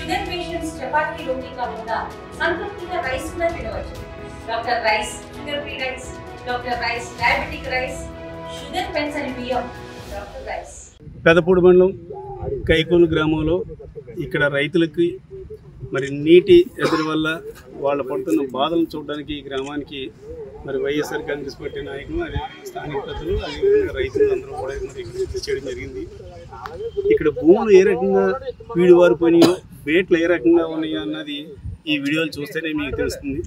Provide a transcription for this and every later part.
Sugar patients chapati రోటీ కాకుండా సంతృప్తిగా rice కూడా తినవచ్చు. Doctor rice, sugar free rice, doctor rice, diabetic rice, sugar పెన్సని బియ్యం, డాక్టర్ రైస్. పెదపూడి మండలం కైకోలు గ్రామంలో ఇక్కడ రైతులకి మరి నీటి ఎదురు వల్ల వాళ్ళ పడుతున్న బాధలను చూడడానికి ఈ గ్రామానికి మరి వైఎస్ఆర్ కాంగ్రెస్ పార్టీ నాయకులు, అదే స్థానిక ప్రజలు, అదేవిధంగా రైతులు అందరూ కూడా మరి ఇక్కడ చేయడం జరిగింది. ఇక్కడ భూములు ఏ రకంగా వీడివారిపోయినాయో, బేట్లు ఏ రకంగా ఉన్నాయో అన్నది ఈ వీడియోలు చూస్తేనే మీకు తెలుస్తుంది.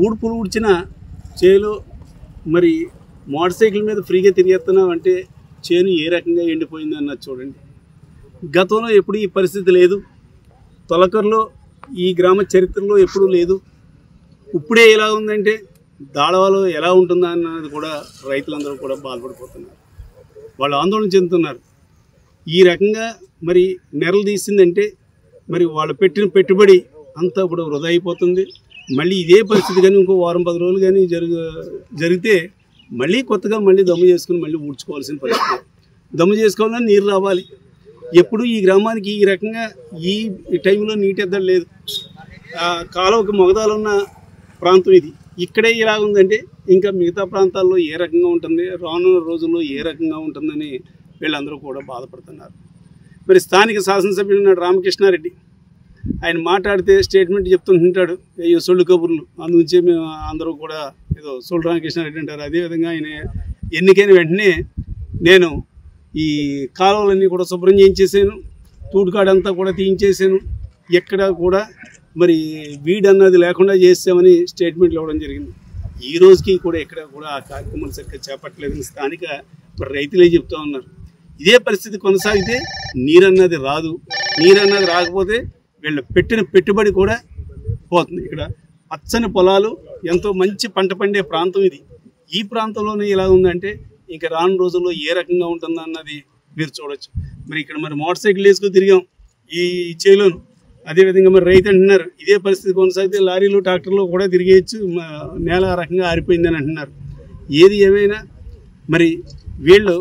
ఊడ్పులు ఊడ్చిన చేలో మరి మోటార్ సైకిల్ మీద ఫ్రీగా తిరిగేస్తున్నాం అంటే చేను ఏ రకంగా ఎండిపోయింది అన్నది చూడండి. గతంలో ఎప్పుడు ఈ పరిస్థితి లేదు. తొలకర్లో ఈ గ్రామ చరిత్రలో ఎప్పుడూ లేదు. ఇప్పుడే ఎలా ఉందంటే దాళవాలో ఎలా ఉంటుందా అన్నది కూడా రైతులందరూ కూడా బాధపడిపోతున్నారు. వాళ్ళు ఆందోళన చెందుతున్నారు. ఈ రకంగా మరి నెరలు తీసిందంటే మరి వాళ్ళు పెట్టిన పెట్టుబడి అంతా ఇప్పుడు వృధా అయిపోతుంది. మళ్ళీ ఇదే పరిస్థితి కానీ ఇంకో వారం 10 రోజులు కానీ జరిగితే మళ్ళీ కొత్తగా మళ్ళీ దమ్ము చేసుకుని మళ్ళీ ఊడ్చుకోవాల్సిన పరిస్థితి. దమ్ము చేసుకోవాలని నీరు రావాలి. ఎప్పుడు ఈ గ్రామానికి ఈ రకంగా ఈ టైంలో నీటి ఎద్దడి లేదు. కాలువకి మొగదాలున్న ప్రాంతం ఇది. ఇక్కడే ఇలా ఉందంటే ఇంకా మిగతా ప్రాంతాల్లో ఏ రకంగా ఉంటుంది, రానున్న రోజుల్లో ఏ రకంగా ఉంటుందని వీళ్ళందరూ కూడా బాధపడుతున్నారు. మరి స్థానిక శాసనసభ్యుడు ఉన్నాడు రామకృష్ణారెడ్డి. ఆయన మాట్లాడితే స్టేట్మెంట్ చెప్తుంటాడు, అయ్యో సొల్లు కబుర్లు. అందుంచే మేము అందరూ కూడా ఏదో సొల్లు రామకృష్ణారెడ్డి అంటారు. అదేవిధంగా ఆయన ఎన్నికైన వెంటనే నేను ఈ కాలువలన్నీ కూడా శుభ్రం చేయించేసాను, తూటుకాడంతా కూడా తీయించేసాను, ఎక్కడ కూడా మరి వీడ్ అన్నది లేకుండా చేసామని స్టేట్మెంట్లు ఇవ్వడం జరిగింది. ఈ రోజుకి కూడా ఎక్కడ కూడా ఆ కార్యక్రమాలు సరిగ్గా చేపట్టలేదని స్థానిక మరి రైతులే చెప్తూ ఉన్నారు. ఇదే పరిస్థితి కొనసాగితే నీరన్నది రాదు. నీరన్నది రాకపోతే వీళ్ళు పెట్టిన పెట్టుబడి కూడా పోతుంది. ఇక్కడ పచ్చని పొలాలు, ఎంతో మంచి పంట పండే ప్రాంతం ఇది. ఈ ప్రాంతంలోనే ఇలా ఉందంటే ఇంకా రాను రోజుల్లో ఏ రకంగా ఉంటుందో అన్నది మీరు చూడొచ్చు. మరి ఇక్కడ మరి మోటార్ సైకిల్ వేసుకుని తిరిగాం ఈ చేలోను. అదేవిధంగా మరి రైతు అంటున్నారు ఇదే పరిస్థితి కొనసాగితే లారీలు ట్రాక్టర్లు కూడా తిరిగేయచ్చు, నేల ఆ రకంగా ఆరిపోయిందని అంటున్నారు. ఏది ఏమైనా మరి వీళ్ళు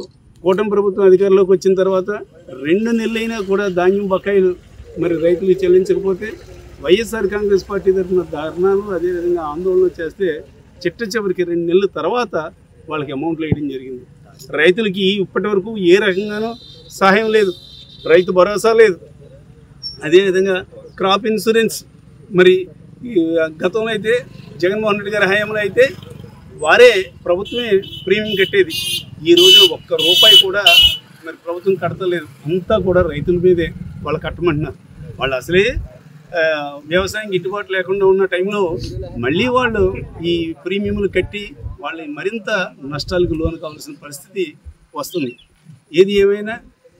కూటమి ప్రభుత్వం అధికారంలోకి వచ్చిన తర్వాత 2 నెలలైనా కూడా ధాన్యం బకాయిలు మరి రైతులు చెల్లించకపోతే వైఎస్ఆర్ కాంగ్రెస్ పార్టీ తరఫున ధర్నాలు అదేవిధంగా ఆందోళన చేస్తే చిట్ట చివరికి 2 నెలల తర్వాత వాళ్ళకి అమౌంట్లు వేయడం జరిగింది. రైతులకి ఇప్పటి వరకు ఏ రకంగానూ సహాయం లేదు, రైతు భరోసా లేదు. అదేవిధంగా క్రాప్ ఇన్సూరెన్స్ మరి గతంలో అయితే జగన్మోహన్ రెడ్డి గారి హయాంలో అయితే వారే ప్రభుత్వమే ప్రీమియం కట్టేది. ఈ రోజున ₹1 కూడా మరి ప్రభుత్వం కడతలేదు. అంతా కూడా రైతుల మీదే వాళ్ళు కట్టమంటున్నారు. వాళ్ళు అసలే వ్యవసాయం గిట్టుబాటు లేకుండా ఉన్న టైంలో మళ్ళీ వాళ్ళు ఈ ప్రీమియంలు కట్టి వాళ్ళు మరింత నష్టాలకు లోను కావాల్సిన పరిస్థితి వస్తుంది. ఏది ఏమైనా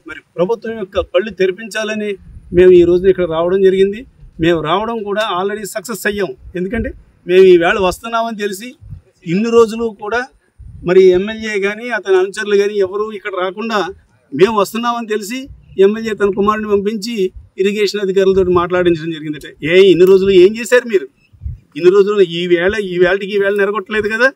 మరి ప్రభుత్వం యొక్క కళ్ళు తెరిపించాలని మేము ఈ రోజున ఇక్కడ రావడం జరిగింది. మేము రావడం కూడా ఆల్రెడీ సక్సెస్ అయ్యాం. ఎందుకంటే మేము ఈవేళ వస్తున్నామని తెలిసి ఇన్ని రోజులు కూడా మరి ఎమ్మెల్యే కానీ అతని అనుచరులు కానీ ఎవరు ఇక్కడ రాకుండా మేము వస్తున్నామని తెలిసి ఎమ్మెల్యే తన కుమారుని పంపించి ఇరిగేషన్ అధికారులతో మాట్లాడించడం జరిగిందట. ఇన్ని రోజులు ఏం చేశారు మీరు? ఇన్ని రోజులు ఈ వేళకి నెరగొట్టలేదు కదా.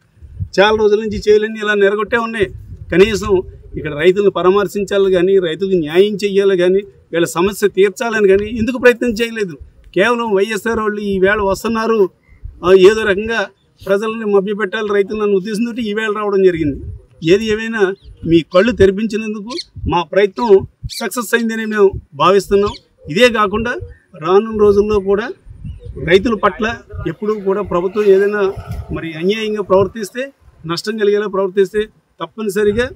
చాలా రోజుల నుంచి చేయలేని ఇలా నెరగొట్టే ఉన్నాయి. కనీసం ఇక్కడ రైతులను పరామర్శించాలి కానీ, రైతులకు న్యాయం చేయాలి కానీ, వీళ్ళ సమస్య తీర్చాలని కానీ ఎందుకు ప్రయత్నం చేయలేదు? కేవలం వైఎస్ఆర్ వాళ్ళు ఈ వేళ వస్తున్నారు, ఏదో రకంగా ప్రజలని మభ్యపెట్టాలి రైతులను ఉద్దేశంతో ఈ వేళ రావడం జరిగింది. ఏది ఏమైనా మీ కళ్ళు తెరిపించినందుకు మా ప్రయత్నం సక్సెస్ అయిందని మేము భావిస్తున్నాం. ఇదే కాకుండా రానున్న రోజుల్లో కూడా రైతుల పట్ల ఎప్పుడూ కూడా ప్రభుత్వం ఏదైనా మరి అన్యాయంగా ప్రవర్తిస్తే, నష్టం కలిగేలా ప్రవర్తిస్తే తప్పనిసరిగా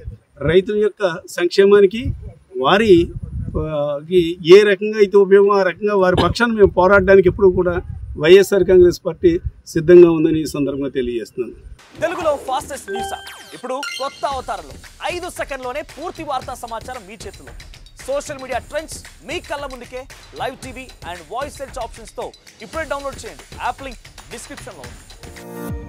రైతుల యొక్క సంక్షేమానికి వారికి ఏ రకంగా అయితే ఉపయోగం ఆ రకంగా వారి పక్షాన్ని మేము పోరాడడానికి ఎప్పుడూ కూడా వైఎస్ఆర్ కాంగ్రెస్ పార్టీ సిద్ధంగా ఉందని ఈ సందర్భంగా తెలియజేస్తున్నాను. తెలుగులో ఫాస్టెస్ట్ న్యూస్ ఇప్పుడు కొత్త అవతారంలో 5 సెకండ్లోనే పూర్తి వార్తా సమాచారం మీ చేతిలో. సోషల్ మీడియా ట్రెండ్స్ మీ కళ్ళ ముందుకే live TV and voice search options తో ఇప్పుడే డౌన్లోడ్ చేయండి. యాప్ లింక్ డిస్క్రిప్షన్ లో ఉంది.